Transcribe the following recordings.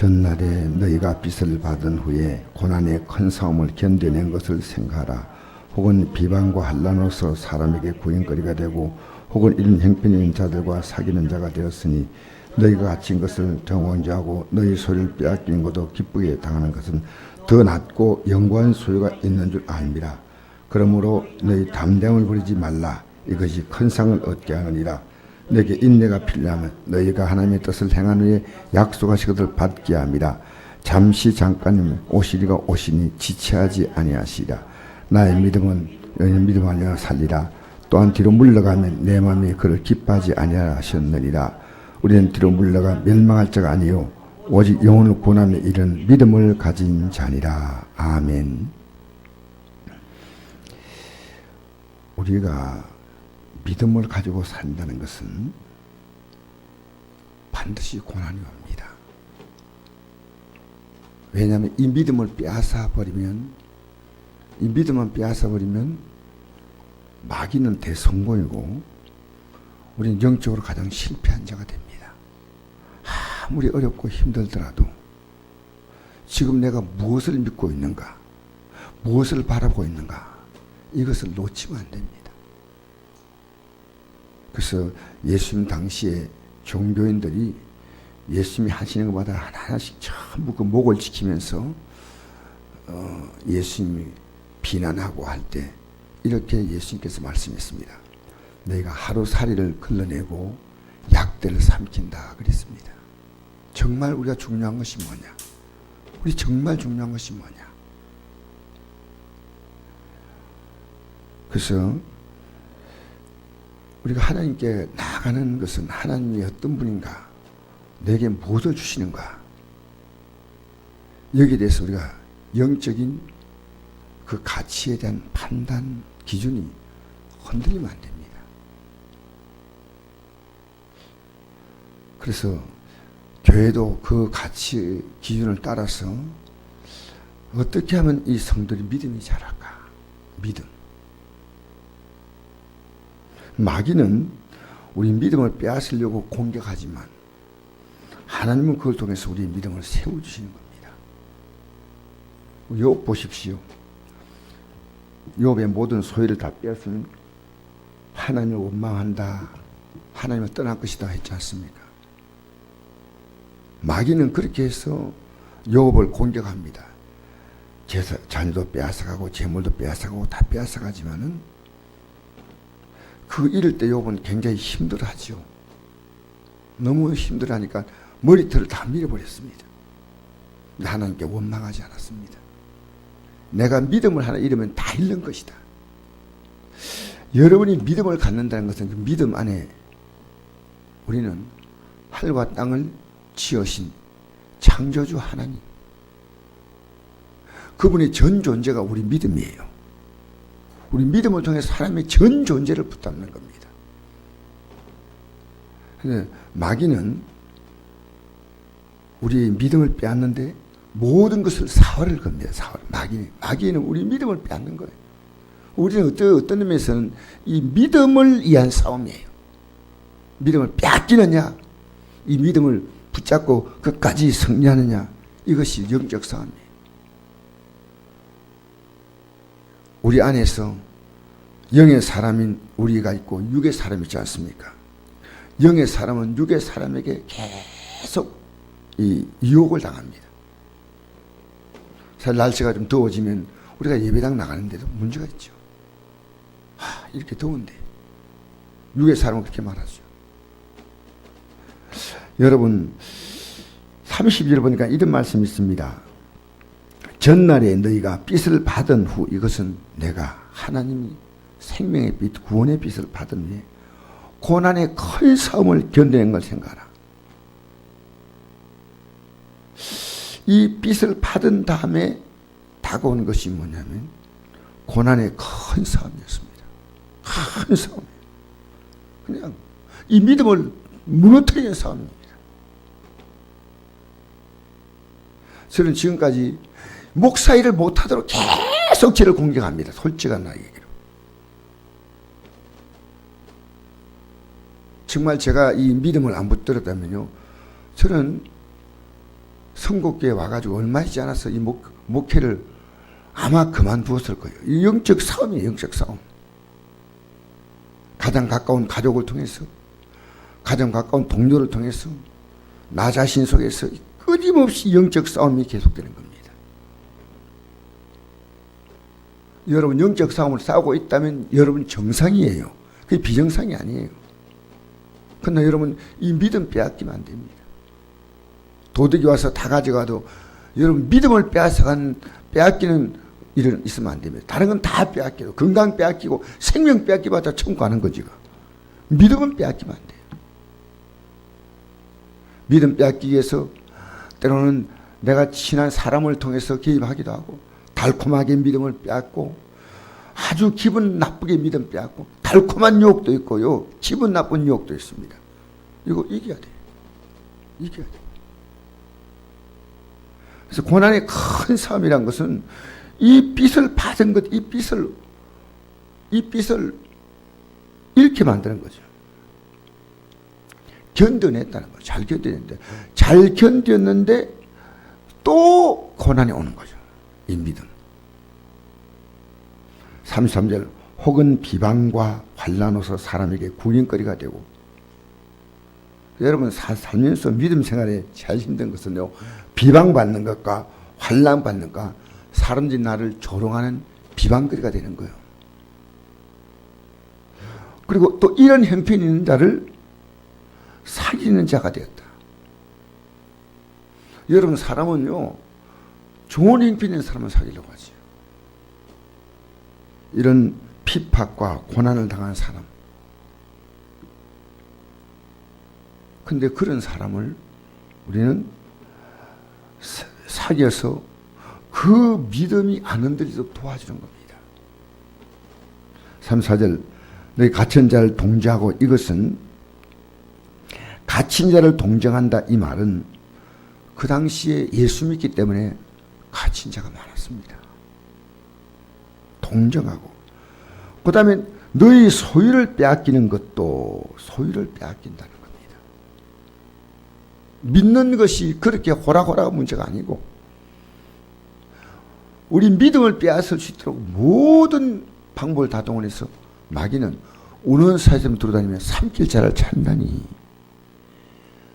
전날에 너희가 빚을 받은 후에 고난의 큰 싸움을 견뎌낸 것을 생각하라. 혹은 비방과 환난으로서 사람에게 구행거리가 되고 혹은 이런 형편이 있는 자들과 사귀는 자가 되었으니 너희가 갇힌 것을 정원지하고 너희 소유를 빼앗기는 것도 기쁘게 당하는 것은 더 낫고 영광한 소유가 있는 줄 압니다. 그러므로 너희 담대함을 부리지 말라. 이것이 큰 상을 얻게 하느니라. 너에게 인내가 필요하면 너희가 하나님의 뜻을 행한 후에 약속하신 것을 받게 합니다. 잠시 잠깐이면 오시리가 오시니 지체하지 아니하시리라. 나의 믿음은 너희 믿음 안에 살리라. 또한 뒤로 물러가면 내 마음이 그를 기뻐하지 아니하라 하셨느니라. 우리는 뒤로 물러가 멸망할 자가 아니요 오직 영혼을 구원함에 이른 믿음을 가진 자니라. 아멘. 우리가 믿음을 가지고 산다는 것은 반드시 고난이 옵니다. 왜냐하면 이 믿음을 빼앗아 버리면 마귀는 대성공이고 우리는 영적으로 가장 실패한 자가 됩니다. 아무리 어렵고 힘들더라도 지금 내가 무엇을 믿고 있는가, 무엇을 바라보고 있는가, 이것을 놓치면 안 됩니다. 그래서 예수님 당시에 종교인들이 예수님이 하시는 것마다 하나하나씩 전부 그 목을 지키면서 예수님이 비난하고 할 때 이렇게 예수님께서 말씀했습니다. 너희가 하루살이를 걸러내고 약대를 삼킨다 그랬습니다. 정말 우리가 중요한 것이 뭐냐? 우리 정말 중요한 것이 뭐냐? 그래서 우리가 하나님께 나아가는 것은 하나님이 어떤 분인가? 내게 무엇을 주시는가? 여기에 대해서 우리가 영적인 그 가치에 대한 판단 기준이 흔들리면 안 됩니다. 그래서 교회도 그 가치 기준을 따라서 어떻게 하면 이 성도들이 믿음이 자랄까? 믿음. 마귀는 우리 믿음을 빼앗으려고 공격하지만 하나님은 그걸 통해서 우리의 믿음을 세워주시는 겁니다. 욥 보십시오. 욥의 모든 소유를 다 빼앗으면 하나님을 원망한다, 하나님을 떠날 것이다 했지 않습니까? 마귀는 그렇게 해서 욥을 공격합니다. 자녀도 빼앗아가고 재물도 빼앗아가고 다 빼앗아가지만은 그 이럴 때 욥은 굉장히 힘들어하죠. 너무 힘들어하니까 머리털을 다 밀어버렸습니다. 근데 하나님께 원망하지 않았습니다. 내가 믿음을 하나 잃으면 다 잃는 것이다. 여러분이 믿음을 갖는다는 것은 그 믿음 안에 우리는 하늘과 땅을 지으신 창조주 하나님, 그분의 전 존재가 우리 믿음이에요. 우리 믿음을 통해서 하나님의 전 존재를 붙잡는 겁니다. 그런데 마귀는 우리 믿음을 빼앗는데 모든 것을 사활을 겁니다. 사활. 마귀는 우리 믿음을 빼앗는 거예요. 우리는 어떤 의미에서는 이 믿음을 위한 싸움이에요. 믿음을 빼앗기느냐, 이 믿음을 붙잡고 끝까지 승리하느냐, 이것이 영적 싸움이에요. 우리 안에서 영의 사람인 우리가 있고 육의 사람이 있지 않습니까? 영의 사람은 육의 사람에게 계속 이 유혹을 당합니다. 사실 날씨가 좀 더워지면 우리가 예배당 나가는데도 문제가 있죠. 이렇게 더운데 육의 사람은 그렇게 말하죠. 여러분 30절 보니까 이런 말씀이 있습니다. 전날에 너희가 빚을 받은 후, 이것은 내가 하나님이 생명의 빚, 구원의 빚을 받은 후에 고난의 큰 싸움을 견뎌낸 걸 생각하라. 이 빚을 받은 다음에 다가오는 것이 뭐냐면 고난의 큰 싸움이었습니다. 큰 싸움. 그냥 이 믿음을 무너뜨리는 싸움입니다. 저는 지금까지 목사 일을 못하도록 계속 저를 공격합니다. 솔직한 나에게. 정말 제가 이 믿음을 안 붙들었다면요, 저는 천국교회 와가지고 얼마 있지 않아서 이 목회를 아마 그만두었을 거예요. 이 영적 싸움이에요. 영적 싸움. 가장 가까운 가족을 통해서, 가장 가까운 동료를 통해서, 나 자신 속에서 끊임없이 영적 싸움이 계속되는 겁니다. 여러분 영적 싸움을 싸우고 있다면 여러분 정상이에요. 그게 비정상이 아니에요. 그러나 여러분 이 믿음 빼앗기면 안 됩니다. 도둑이 와서 다 가져가도 여러분 믿음을 빼앗기는 일은 있으면 안 됩니다. 다른 건 다 빼앗기고 건강 빼앗기고 생명 빼앗기봐야 천국 가는 거지. 믿음은 빼앗기면 안 돼요. 믿음 빼앗기기 위해서 때로는 내가 친한 사람을 통해서 개입하기도 하고 달콤하게 믿음을 빼앗고 아주 기분 나쁘게 믿음 빼앗고 달콤한 유혹도 있고요. 기분 나쁜 유혹도 있습니다. 이거 이겨야 돼요. 이겨야 돼요. 그래서 고난의 큰 싸움이란 것은 이 빚을 받은 것, 이 빚을 잃게 만드는 거죠. 견뎌냈다는 거죠. 잘 견뎌냈는데, 잘 견뎠는데 또 고난이 오는 거죠. 이 믿음. 33절 혹은 비방과 환난으로서 사람에게 구린거리가 되고. 여러분 살면서 믿음 생활에 제일 힘든 것은요, 비방받는 것과 환난받는 것과 사람들이 나를 조롱하는 비방거리가 되는 거예요. 그리고 또 이런 형편이 있는 자를 사귀는 자가 되었다. 여러분 사람은요, 좋은 형편이 있는 사람을 사귀려고 하죠. 이런 핍박과 고난을 당한 사람. 근데 그런 사람을 우리는 사귀어서 그 믿음이 안 흔들리도록 도와주는 겁니다. 34절 너희 갇힌 자를 동정하고, 이것은 갇힌 자를 동정한다 이 말은 그 당시에 예수 믿기 때문에 갇힌 자가 많았습니다. 동정하고, 그 다음에 너희 소유를 빼앗기는 것도 소유를 빼앗긴다는 겁니다. 믿는 것이 그렇게 호락호락한 문제가 아니고, 우리 믿음을 빼앗을 수 있도록 모든 방법을 다 동원해서 마귀는 우는 사슴 들어다니며 삼킬 자를 찾나니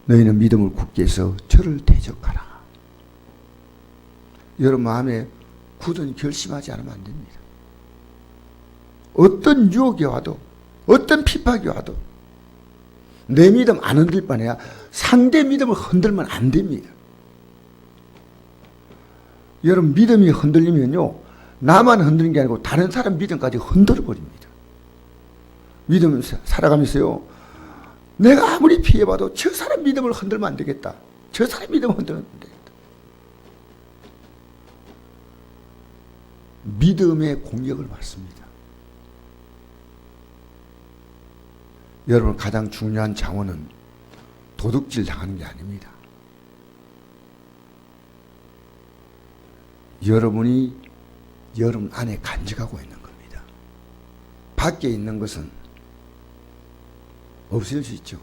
너희는 믿음을 굳게 해서 저를 대적하라. 여러분 마음에 굳은 결심하지 않으면 안 됩니다. 어떤 유혹이 와도, 어떤 핍박이 와도 내 믿음 안 흔들 뻔해야 상대 믿음을 흔들면 안 됩니다. 여러분 믿음이 흔들리면요, 나만 흔드는 게 아니고 다른 사람 믿음까지 흔들어 버립니다. 믿음 살아가면서요, 내가 아무리 피해봐도 저 사람 믿음을 흔들면 안 되겠다. 저 사람 믿음을 흔들면 안 되겠다. 믿음의 공격을 받습니다. 여러분 가장 중요한 자원은 도둑질 당하는 게 아닙니다. 여러분이 여러분 안에 간직하고 있는 겁니다. 밖에 있는 것은 없을 수 있죠.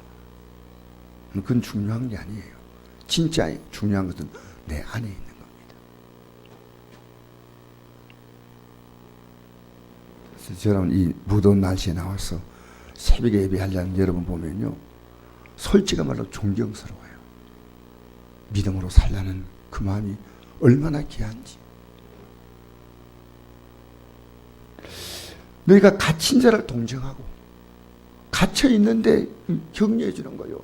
그건 중요한 게 아니에요. 진짜 중요한 것은 내 안에 있는 겁니다. 그래서 여러분 이 무더운 날씨에 나와서 새벽에 예배하려는 여러분 보면요, 솔직한 말로 존경스러워요. 믿음으로 살라는 그 마음이 얼마나 귀한지. 너희가 갇힌 자를 동정하고, 갇혀 있는데 격려해 주는 거예요.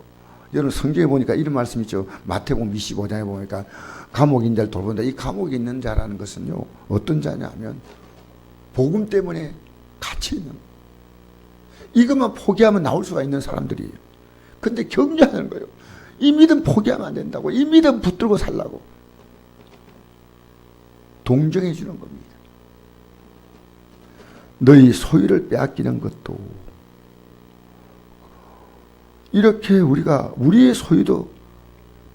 여러분 성경에 보니까 이런 말씀 있죠. 마태복음 25장에 보니까 감옥에 있는 자를 돌본다. 이 감옥에 있는 자라는 것은요, 어떤 자냐면 복음 때문에 갇혀 있는 거예요. 이것만 포기하면 나올 수가 있는 사람들이에요. 근데 격려하는 거예요. 이 믿음 포기하면 안 된다고. 이 믿음 붙들고 살라고. 동정해 주는 겁니다. 너희 소유를 빼앗기는 것도, 이렇게 우리가 우리의 소유도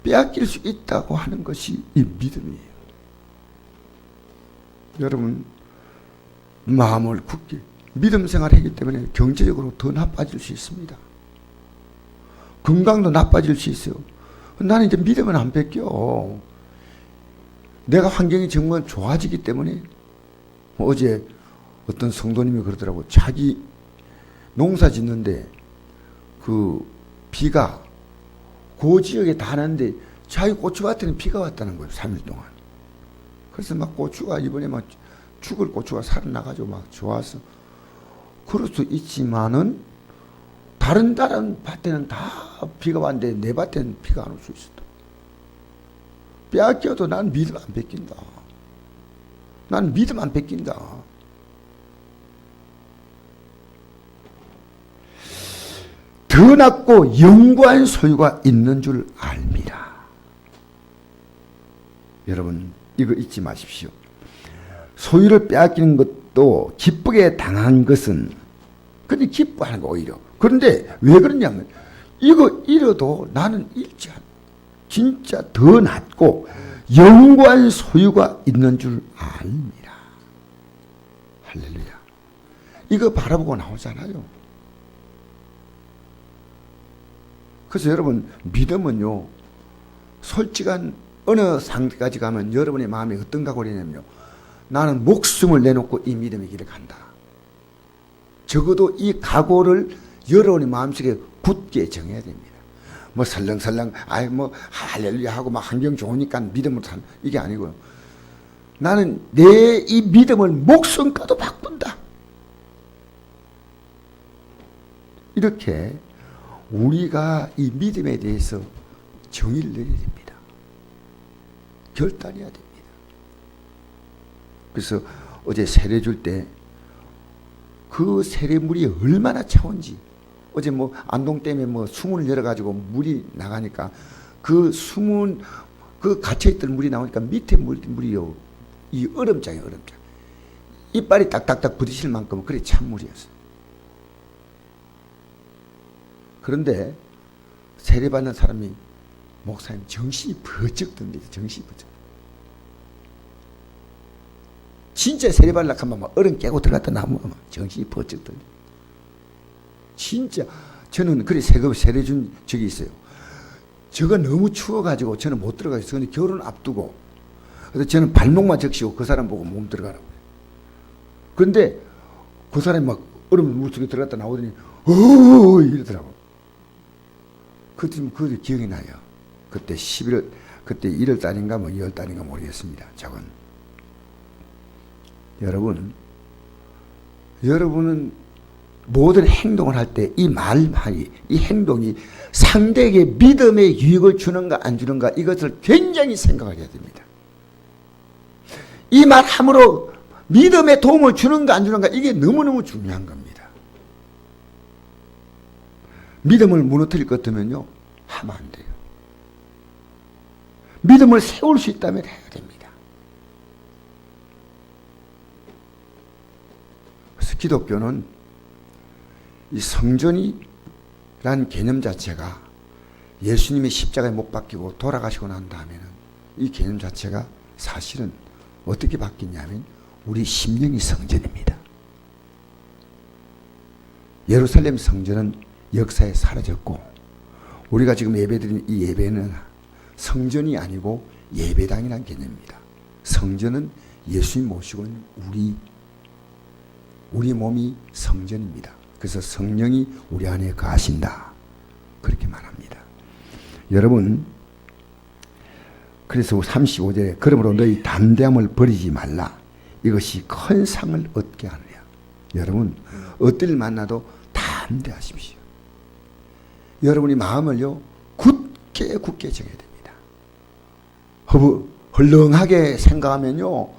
빼앗길 수 있다고 하는 것이 이 믿음이에요. 여러분 마음을 굳게, 믿음 생활을 하기 때문에 경제적으로 더 나빠질 수 있습니다. 건강도 나빠질 수 있어요. 나는 이제 믿음은 안 뺏겨. 내가 환경이 정말 좋아지기 때문에 어제 어떤 성도님이 그러더라고. 자기 농사 짓는데 그 비가 그 지역에 다 났는데 자기 고추밭에는 비가 왔다는 거예요. 3일 동안. 그래서 막 고추가 이번에 막 죽을 고추가 살아나가지고 막 좋아서 그럴 수 있지만은 다른 밭에는 다 비가 왔는데 내 밭에는 비가 안 올 수 있었다. 빼앗겨도 난 믿음 안 뺏긴다. 난 믿음 안 뺏긴다. 더 낫고 영구한 소유가 있는 줄 압니다. 여러분 이거 잊지 마십시오. 소유를 빼앗기는 것도 기쁘게 당한 것은 근데 기뻐하는 거 오히려. 그런데 왜 그러냐면 이거 잃어도 나는 잃지 않아. 진짜 더 낫고 영구한 소유가 있는 줄 압니다. 할렐루야. 이거 바라보고 나오잖아요. 그래서 여러분 믿음은요 솔직한 어느 상태까지 가면 여러분의 마음이 어떤 각오를 하냐면요 나는 목숨을 내놓고 이 믿음의 길을 간다. 적어도 이 각오를 여러분의 마음속에 굳게 정해야 됩니다. 뭐 설렁설렁 아이 뭐 할렐루야 하고 막 환경 좋으니까 믿음을 산 이게 아니고요. 나는 내 이 믿음을 목숨과도 바꾼다. 이렇게 우리가 이 믿음에 대해서 정의를 내려야 됩니다. 결단해야 됩니다. 그래서 어제 세례 줄 때 그 세례물이 얼마나 차온지 어제 뭐 안동댐에 뭐 수문을 열어가지고 물이 나가니까 그 수문 그 갇혀있던 물이 나오니까 밑에 물이요 이 얼음장이에요. 얼음장. 이빨이 딱딱딱 부딪힐 만큼 그래 찬물이었어요. 그런데 세례받는 사람이 목사님 정신이 번쩍 듭니다. 정신이 번쩍. 진짜 세례받으려고 하면 막 얼음 깨고 들어갔다 나오면 정신이 번쩍 들려. 진짜 저는 그래 세례 준 적이 있어요. 저가 너무 추워가지고 저는 못 들어가겠어요. 근데 결혼 앞두고 그래서 저는 발목만 적시고 그 사람 보고 몸 들어가라고. 그런데 그 사람이 막 얼음 물속에 들어갔다 나오더니 이러더라고. 그때 기억이 나요. 그때 11월 그때 1월 달인가 뭐 2월 달인가 모르겠습니다. 저건 여러분은 모든 행동을 할 때 이 말이 이 행동이 상대에게 믿음의 유익을 주는가 안 주는가 이것을 굉장히 생각을 해야 됩니다. 이 말 함으로 믿음의 도움을 주는가 안 주는가 이게 너무너무 중요한 겁니다. 믿음을 무너뜨릴 것 같으면요 하면 안 돼요. 믿음을 세울 수 있다면 해야 됩니다. 그래서 기독교는 이 성전이란 개념 자체가 예수님이 십자가에 못 박히고 돌아가시고 난 다음에는 이 개념 자체가 사실은 어떻게 바뀌냐면 우리 심령이 성전입니다. 예루살렘 성전은 역사에 사라졌고 우리가 지금 예배드리는 이 예배는 성전이 아니고 예배당이라는 개념입니다. 성전은 예수님 모시고 있는 우리 몸이 성전입니다. 그래서 성령이 우리 안에 거하신다. 그렇게 말합니다. 여러분 그래서 35절에 그러므로 너희 담대함을 버리지 말라. 이것이 큰 상을 얻게 하느냐. 여러분 어떤 일 만나도 담대하십시오. 여러분이 마음을요 굳게 정해야 됩니다. 헐렁하게 생각하면요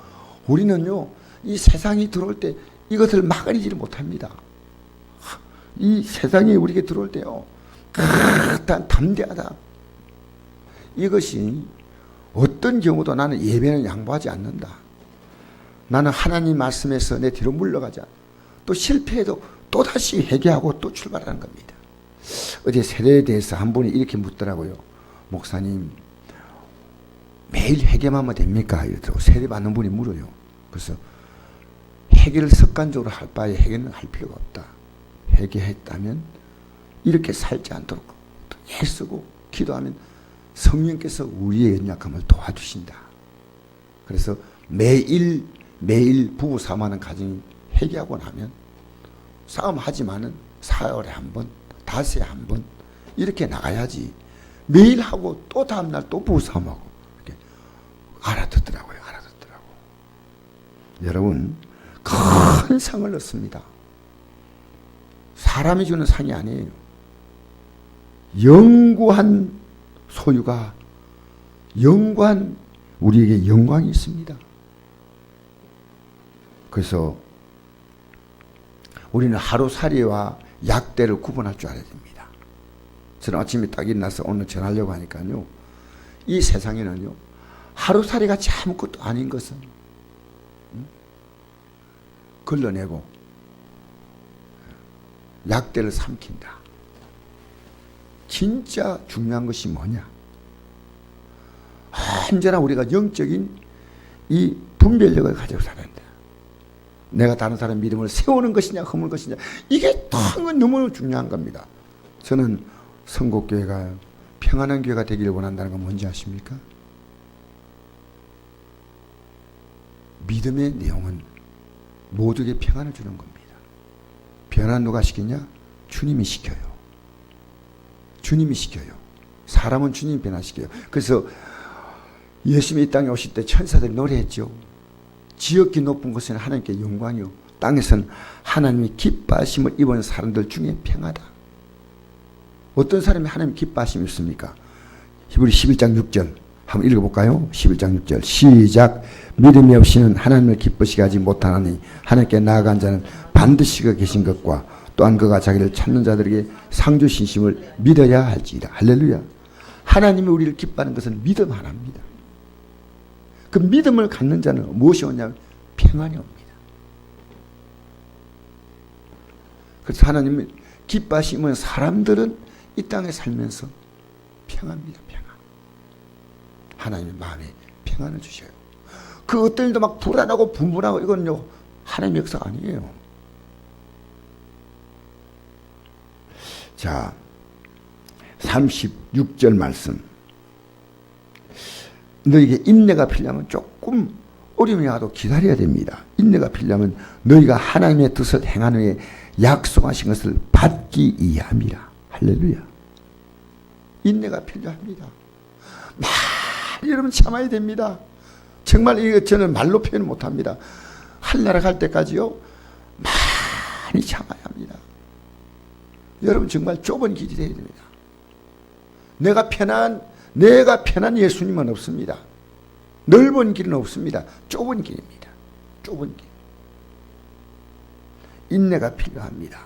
우리는요 이 세상이 들어올 때 이것을 막아내지를 못합니다. 이 세상이 우리에게 들어올 때요 담대하다. 이것이 어떤 경우도 나는 예배는 양보하지 않는다. 나는 하나님 말씀에서 내 뒤로 물러가자. 또 실패해도 또다시 회개하고 또 출발하는 겁니다. 어제 세례에 대해서 한 분이 이렇게 묻더라고요. 목사님 매일 회개만 하면 됩니까? 이러더라고요. 세례 받는 분이 물어요. 그래서 회개를 습관적으로 할 바에 회개는 할 필요가 없다. 회개했다면 이렇게 살지 않도록 애쓰고 기도하면 성령께서 우리의 연약함을 도와주신다. 그래서 매일 부부 싸움하는 가정이 회개하고 나면 싸움하지만은 4월에 한 번, 5에 한 번 이렇게 나가야지. 매일 하고 또 다음날 또 부부 싸움하고 이렇게 알아듣더라고요. 여러분, 큰 상을 얻습니다. 사람이 주는 상이 아니에요. 영구한 소유가, 영구한 우리에게 영광이 있습니다. 그래서 우리는 하루살이와 약대를 구분할 줄 알아야 됩니다. 저는 아침에 딱 일어나서 오늘 전하려고 하니까요, 이 세상에는요, 하루살이 같이 아무것도 아닌 것은 걸러내고 약대를 삼킨다. 진짜 중요한 것이 뭐냐? 언제나 우리가 영적인 이 분별력을 가지고 살아야 된다. 내가 다른 사람 믿음을 세우는 것이냐 허무는 것이냐, 이게 너무 중요한 겁니다. 저는 선곡교회가 평안한 교회가 되기를 원한다는 건 뭔지 아십니까? 믿음의 내용은 모두에게 평안을 주는 겁니다. 변화 누가 시키냐? 주님이 시켜요. 주님이 시켜요. 사람은 주님이 변화시켜요. 그래서 예수님이 이 땅에 오실 때 천사들이 노래했죠. 지극히 높은 곳에는 하나님께 영광이요, 땅에서는 하나님이 기뻐하심을 입은 사람들 중에 평하다. 어떤 사람이 하나님 기뻐하심이 있습니까? 히브리 11장 6절 한번 읽어볼까요? 11장 6절 시작. 믿음이 없이는 하나님을 기쁘시게 하지 못하나니 하나님께 나아간 자는 반드시 그가 계신 것과 또한 그가 자기를 찾는 자들에게 상 주신 심을 믿어야 할지라. 할렐루야. 하나님이 우리를 기뻐하는 것은 믿음 하나입니다. 그 믿음을 갖는 자는 무엇이 오냐면 평안이 옵니다. 그래서 하나님이 기뻐하시면 사람들은 이 땅에 살면서 평안입니다. 평안. 하나님의 마음에 평안을 주셔요. 그 어떤 일도 막 불안하고 분분하고 이건요, 하나님의 역사가 아니에요. 자, 36절 말씀. 너에게 인내가 필요하면 조금 어려움이 와도 기다려야 됩니다. 인내가 필요하면 너희가 하나님의 뜻을 행한 후에 약속하신 것을 받기 위함이라. 할렐루야. 인내가 필요합니다. 많이 여러분 참아야 됩니다. 정말 이거 저는 말로 표현 못합니다. 한나라 갈 때까지요, 많이 참아야 합니다. 여러분 정말 좁은 길이 되어야 됩니다. 내가 편한 예수님은 없습니다. 넓은 길은 없습니다. 좁은 길입니다. 좁은 길. 인내가 필요합니다.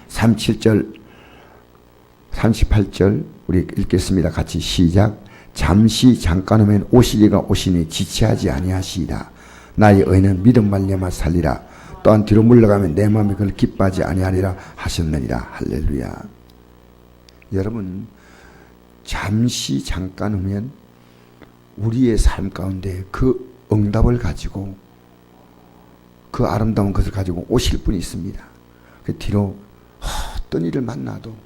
37절, 38절 우리 읽겠습니다. 같이 시작. 잠시 잠깐 후면 오시리가 오시니 지체하지 아니하시이다. 나의 의는 믿음 말미암아 살리라. 또한 뒤로 물러가면 내 마음이 그를 기뻐하지 아니하리라 하셨느니라. 할렐루야. 여러분, 잠시 잠깐 후면 우리의 삶 가운데 그 응답을 가지고, 그 아름다운 것을 가지고 오실 분이 있습니다. 그 뒤로 어떤 일을 만나도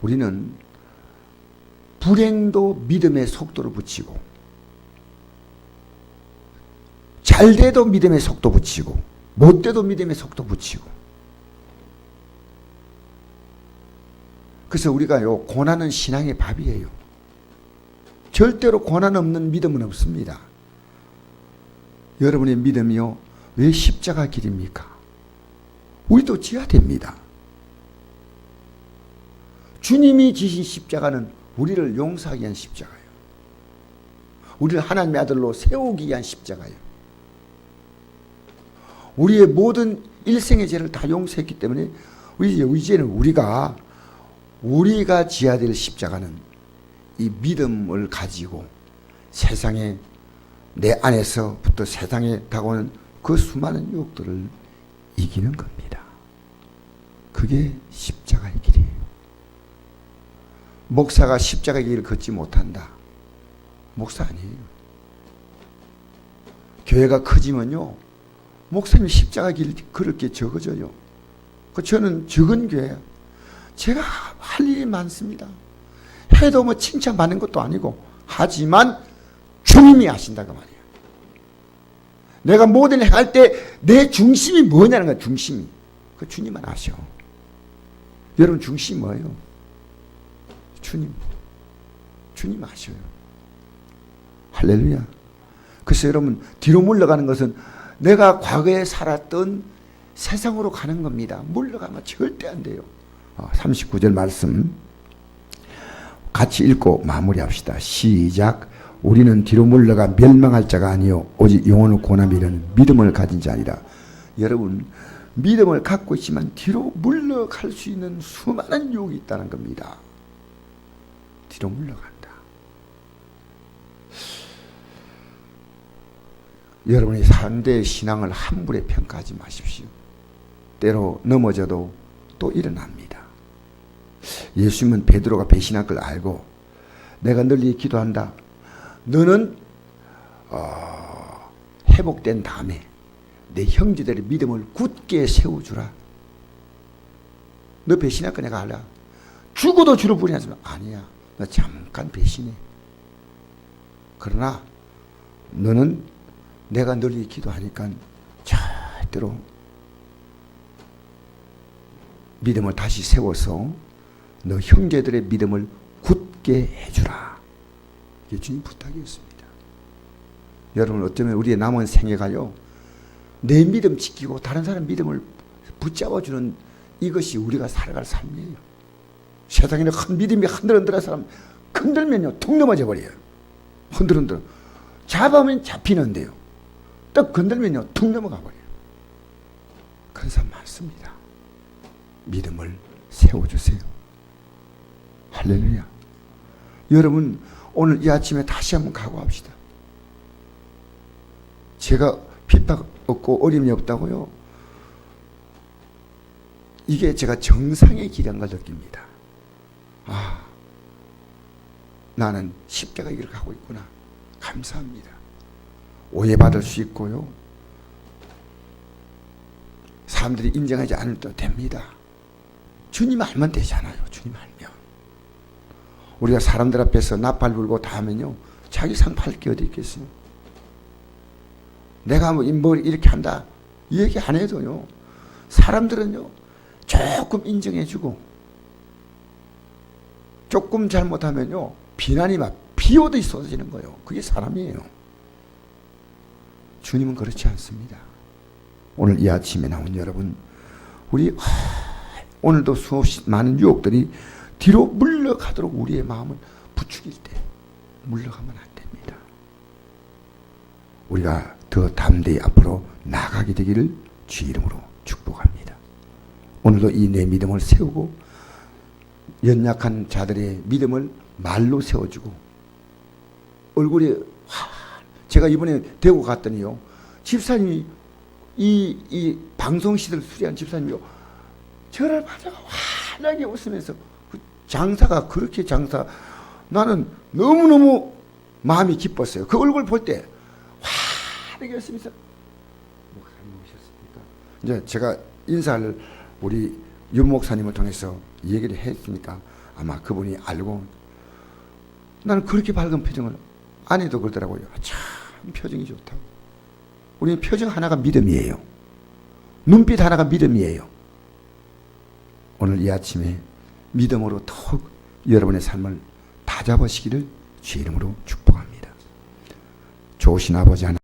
우리는 불행도 믿음의 속도를 붙이고, 잘 돼도 믿음의 속도 붙이고, 못 돼도 믿음의 속도 붙이고. 그래서 우리가요, 고난은 신앙의 밥이에요. 절대로 고난 없는 믿음은 없습니다. 여러분의 믿음이요, 왜 십자가 길입니까? 우리도 지어야 됩니다. 주님이 지신 십자가는 우리를 용서하기 위한 십자가예요. 우리를 하나님의 아들로 세우기 위한 십자가예요. 우리의 모든 일생의 죄를 다 용서했기 때문에 이제는 우리가 지어야 될 십자가는 이 믿음을 가지고 세상에, 내 안에서부터 세상에 다가오는 그 수많은 유혹들을 이기는 겁니다. 그게 십자가의 길이에요. 목사가 십자가의 길을 걷지 못한다. 목사 아니에요. 교회가 커지면요, 목사님이 십자가 길 걸을 게 적어져요. 저는 적은 교회야. 제가 할 일이 많습니다. 해도 뭐 칭찬받는 것도 아니고, 하지만 주 주님이 아신다고 말이에요. 내가 모든 일 할 때 내 중심이 뭐냐는 거야. 중심이. 그 주님만 아셔. 여러분 중심이 뭐예요? 주님. 주님 아셔요. 할렐루야. 그래서 여러분 뒤로 물러가는 것은 내가 과거에 살았던 세상으로 가는 겁니다. 물러가면 절대 안 돼요. 39절 말씀 같이 읽고 마무리합시다. 시작. 우리는 뒤로 물러가 멸망할 자가 아니요 오직 영원을 구원함에 이르는 믿음을 가진 자니라. 여러분 믿음을 갖고 있지만 뒤로 물러갈 수 있는 수많은 유혹이 있다는 겁니다. 뒤로 물러간다. 여러분이 상대의 신앙을 함부로 평가하지 마십시오. 때로 넘어져도 또 일어납니다. 예수님은 베드로가 배신할 걸 알고 내가 널리 기도한다. 너는 회복된 다음에 내 형제들의 믿음을 굳게 세워주라. 너 배신할 거 내가 알아. 죽어도 주를 부인하지만 아니야. 너 잠깐 배신해. 그러나 너는 내가 널리 기도하니까 절대로 믿음을 다시 세워서 너 형제들의 믿음을 굳게 해주라. 이게 주님 부탁이었습니다. 여러분 어쩌면 우리의 남은 생애가요 내 믿음 지키고 다른 사람 믿음을 붙잡아주는 이것이 우리가 살아갈 삶이에요. 세상에는 큰 믿음이 흔들흔들한 사람 흔들면요 툭 넘어져 버려요. 흔들흔들 잡으면 잡히는데요 딱 건들면요 툭 넘어가 버려요. 그런 사람 많습니다. 믿음을 세워주세요. 할렐루야. 여러분 오늘 이 아침에 다시 한번 각오합시다. 제가 핍박 없고 어려움이 없다고요? 이게 제가 정상의 길인 걸 느낍니다. 아, 나는 십자가 길을 가고 있구나. 감사합니다. 오해받을 수 있고요. 사람들이 인정하지 않을 때 됩니다. 주님 알면 되잖아요. 주님 알면. 우리가 사람들 앞에서 나팔 불고 다 하면요. 자기 상 팔 게 어디 있겠어요. 내가 뭐 이렇게 한다. 이 얘기 안 해도요. 사람들은요. 조금 인정해주고 조금 잘못하면요. 비난이 막 비오듯이 쏟아지는 거예요. 그게 사람이에요. 주님은 그렇지 않습니다. 오늘 이 아침에 나온 여러분 우리 오늘도 수없이 많은 유혹들이 뒤로 물러가도록 우리의 마음을 부추길 때 물러가면 안 됩니다. 우리가 더 담대히 앞으로 나가게 되기를 주 이름으로 축복합니다. 오늘도 이 내 믿음을 세우고 연약한 자들의 믿음을 말로 세워주고 얼굴에 제가 이번에 대구 갔더니요 집사님이 이 방송시들 수리한 집사님이요 저를 맞아가 환하게 웃으면서 그 장사가 그렇게 나는 너무너무 마음이 기뻤어요. 그 얼굴 볼 때 환하게 웃으면서 목사님 오셨습니까? 이제 제가 인사를 우리 윤 목사님을 통해서 얘기를 했으니까 아마 그분이 알고 나는 그렇게 밝은 표정을 아내도 그러더라고요. 참 표정이 좋다고. 우리는 표정 하나가 믿음이에요. 눈빛 하나가 믿음이에요. 오늘 이 아침에 믿음으로 더욱 여러분의 삶을 다잡으시기를 주 이름으로 축복합니다. 좋으신 아버지 하나님